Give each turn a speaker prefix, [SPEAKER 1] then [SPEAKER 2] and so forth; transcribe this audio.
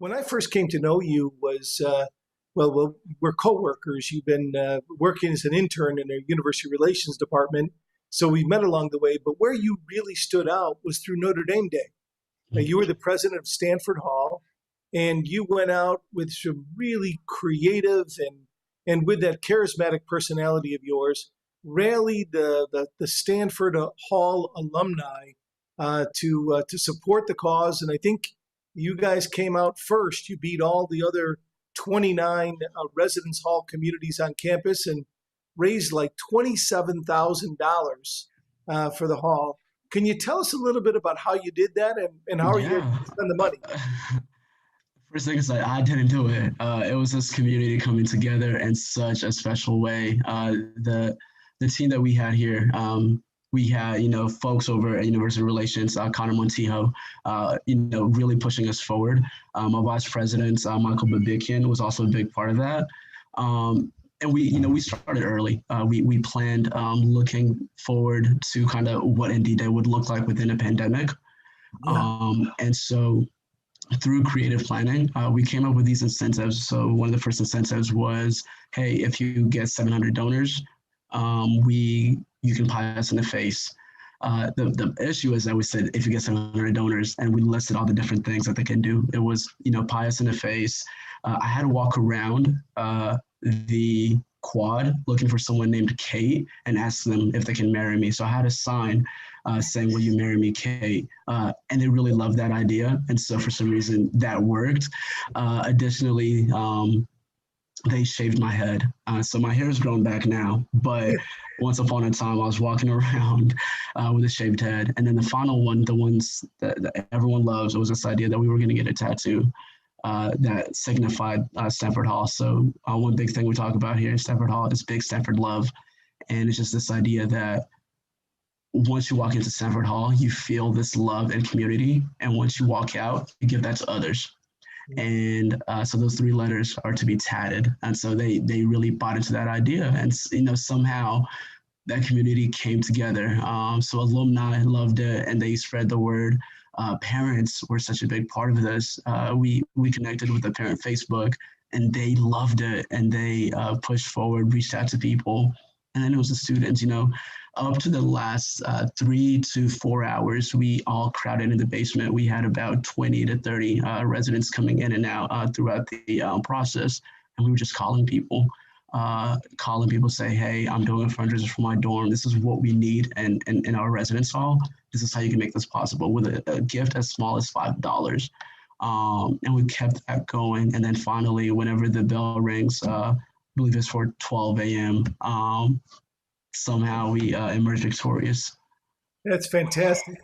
[SPEAKER 1] when I first came to know you was, we're coworkers. You've been working as an intern in a university relations department. So we met along the way. But where you really stood out was through Notre Dame Day. You were the president of Stanford Hall, and you went out with some really creative and with that charismatic personality of yours, rallied the Stanford Hall alumni to support the cause. And I think you guys came out first. You beat all the other 29 residence hall communities on campus and raised like $27,000 for the hall. Can you tell us a little bit about how you did that and how are you able
[SPEAKER 2] Yeah.
[SPEAKER 1] to spend the money?
[SPEAKER 2] First thing is like I didn't do it. It was this community coming together in such a special way. The team that we had here, we had folks over at University Relations, Connor Montijo, really pushing us forward. My vice president, Michael Babikian, was also a big part of that. And we started early. We planned looking forward to kind of what Indie Day would look like within a pandemic.
[SPEAKER 1] Yeah.
[SPEAKER 2] And so through creative planning, we came up with these incentives. So one of the first incentives was, hey, if you get 700 donors, you can pie us in the face. The issue is that we said if you get 700 donors, and we listed all the different things that they can do. It was pie us in the face. I had to walk around the quad looking for someone named Kate and ask them if they can marry me. So I had a sign saying, "Will you marry me, Kate?" And they really loved that idea, and so for some reason that worked. Additionally, they shaved my head, so my hair is grown back now. But once upon a time, I was walking around with a shaved head. And then the final one, the ones that everyone loves, was this idea that we were going to get a tattoo that signified Stanford Hall. So one big thing we talk about here in Stanford Hall is big Stanford love. And it's just this idea that once you walk into Stanford Hall, you feel this love and community. And once you walk out, you give that to others. And so those three letters are to be tatted. And so they really bought into that idea. And, somehow that community came together. So alumni loved it and they spread the word. Parents were such a big part of this. We connected with the parent Facebook and they loved it and they pushed forward, reached out to people. And then it was the students, up to the last 3 to 4 hours, we all crowded in the basement. We had about 20 to 30 residents coming in and out throughout the process. And we were just calling people, say, hey, I'm doing a fundraiser for my dorm. This is what we need in our residence hall. This is how you can make this possible with a gift as small as $5. And we kept that going. And then finally, whenever the bell rings, I believe it's for 12 a.m., somehow we emerged victorious.
[SPEAKER 1] That's fantastic.